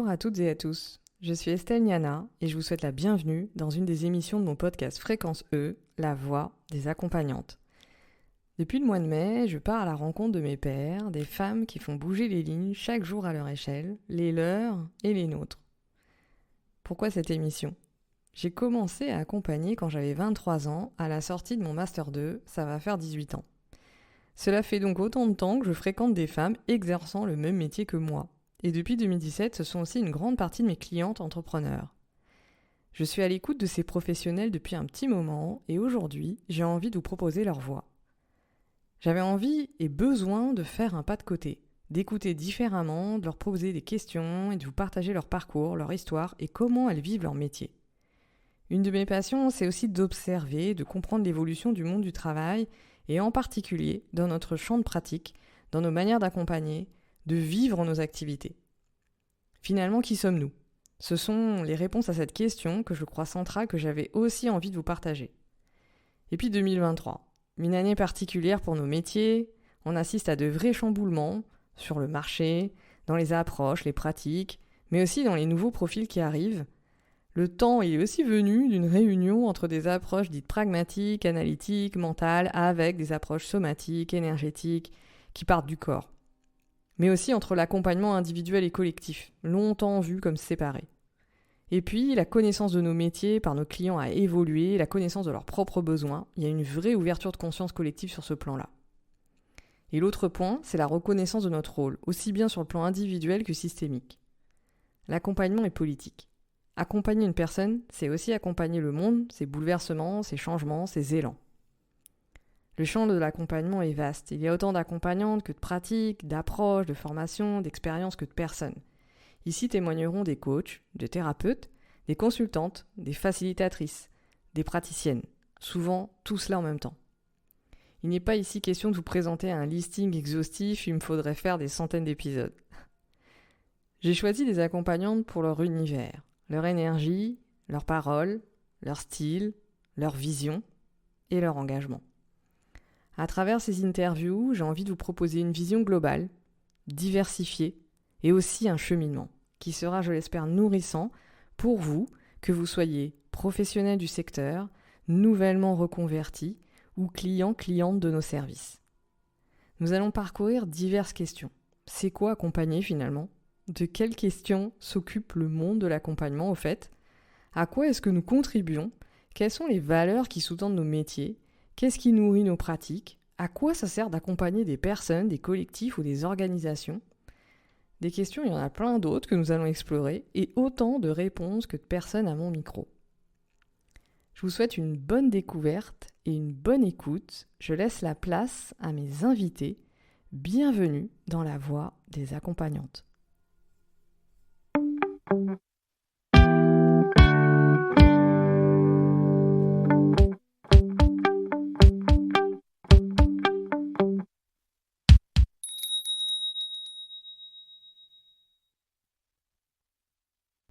Bonjour à toutes et à tous, je suis Estelle Niana et je vous souhaite la bienvenue dans une des émissions de mon podcast Fréquence E, la voix des accompagnantes. Depuis le mois de mai, je pars à la rencontre de mes pairs, des femmes qui font bouger les lignes chaque jour à leur échelle, les leurs et les nôtres. Pourquoi cette émission ? J'ai commencé à accompagner quand j'avais 23 ans, à la sortie de mon Master 2, ça va faire 18 ans. Cela fait donc autant de temps que je fréquente des femmes exerçant le même métier que moi. Et depuis 2017, ce sont aussi une grande partie de mes clientes entrepreneurs. Je suis à l'écoute de ces professionnels depuis un petit moment et aujourd'hui, j'ai envie de vous proposer leur voix. J'avais envie et besoin de faire un pas de côté, d'écouter différemment, de leur poser des questions et de vous partager leur parcours, leur histoire et comment elles vivent leur métier. Une de mes passions, c'est aussi d'observer, de comprendre l'évolution du monde du travail et en particulier dans notre champ de pratique, dans nos manières d'accompagner, de vivre nos activités. Finalement, qui sommes-nous ? Ce sont les réponses à cette question que je crois centrale que j'avais aussi envie de vous partager. Et puis 2023, une année particulière pour nos métiers, on assiste à de vrais chamboulements sur le marché, dans les approches, les pratiques, mais aussi dans les nouveaux profils qui arrivent. Le temps est aussi venu d'une réunion entre des approches dites pragmatiques, analytiques, mentales, avec des approches somatiques, énergétiques, qui partent du corps. Mais aussi entre l'accompagnement individuel et collectif, longtemps vu comme séparés. Et puis, la connaissance de nos métiers par nos clients a évolué, la connaissance de leurs propres besoins, il y a une vraie ouverture de conscience collective sur ce plan-là. Et l'autre point, c'est la reconnaissance de notre rôle, aussi bien sur le plan individuel que systémique. L'accompagnement est politique. Accompagner une personne, c'est aussi accompagner le monde, ses bouleversements, ses changements, ses élans. Le champ de l'accompagnement est vaste. Il y a autant d'accompagnantes que de pratiques, d'approches, de formations, d'expériences que de personnes. Ici témoigneront des coachs, des thérapeutes, des consultantes, des facilitatrices, des praticiennes. Souvent, tout cela en même temps. Il n'est pas ici question de vous présenter un listing exhaustif, il me faudrait faire des centaines d'épisodes. J'ai choisi des accompagnantes pour leur univers, leur énergie, leurs paroles, leur style, leur vision et leur engagement. À travers ces interviews, j'ai envie de vous proposer une vision globale, diversifiée et aussi un cheminement qui sera, je l'espère, nourrissant pour vous, que vous soyez professionnel du secteur, nouvellement reconverti ou cliente de nos services. Nous allons parcourir diverses questions. C'est quoi accompagner finalement ? De quelles questions s'occupe le monde de l'accompagnement au fait ? À quoi est-ce que nous contribuons ? Quelles sont les valeurs qui sous-tendent nos métiers ? Qu'est-ce qui nourrit nos pratiques ? À quoi ça sert d'accompagner des personnes, des collectifs ou des organisations ? Des questions, il y en a plein d'autres que nous allons explorer et autant de réponses que de personnes à mon micro. Je vous souhaite une bonne découverte et une bonne écoute. Je laisse la place à mes invités. Bienvenue dans la voix des accompagnantes.